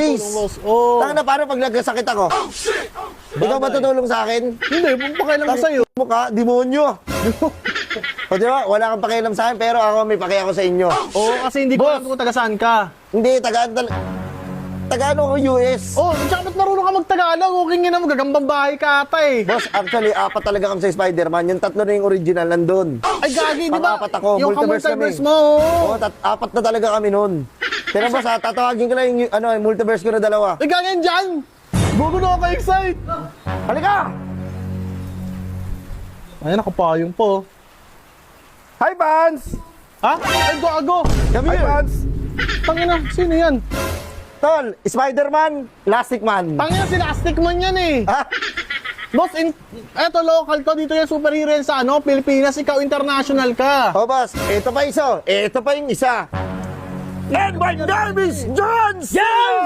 Please. tulong, boss. Oh. Tanga na, paano pag nagkasakit ako? Ikaw ba tutulong sa akin? Hindi, pakialam ko sa'yo. Mukha, demonyo. O di ba, wala kang pakialam sa akin, pero ako may pakialam sa inyo. Oo, kasi hindi ko alam kung taga saan ka. Hindi, Taga-ano ko, US. Oh, tsaka ba't marunong ka mag-Tagalog? Okay nga na, magagambang bahay ka ata eh. Boss, actually, 4 talaga kami sa Spider-Man. Yung 3 na yung original nandun. Ay, gagi, di ba? Pang-4 ako, Yung multiverse multiverse kami. mo. Oo, 4 na talaga kami nun. Pero boss, tatawagin ko lang yung multiverse ko na 2. Ay, gagi, dyan! Bugo na ako ka-excite! Halika! Ayan, nakapayong po. Hi, Vance! Ha? Ay, gago! Come Hi, here. Vance! Tangina, sino yan? Tol, Spider-Man, Plastic Man. Tangina, si Lastic Man yan eh. Ha? Boss, eto local to, dito yung superhero yan sa Pilipinas, ikaw international ka. O boss, ito pa isa. Ito pa yung isa. And my name is John Cena!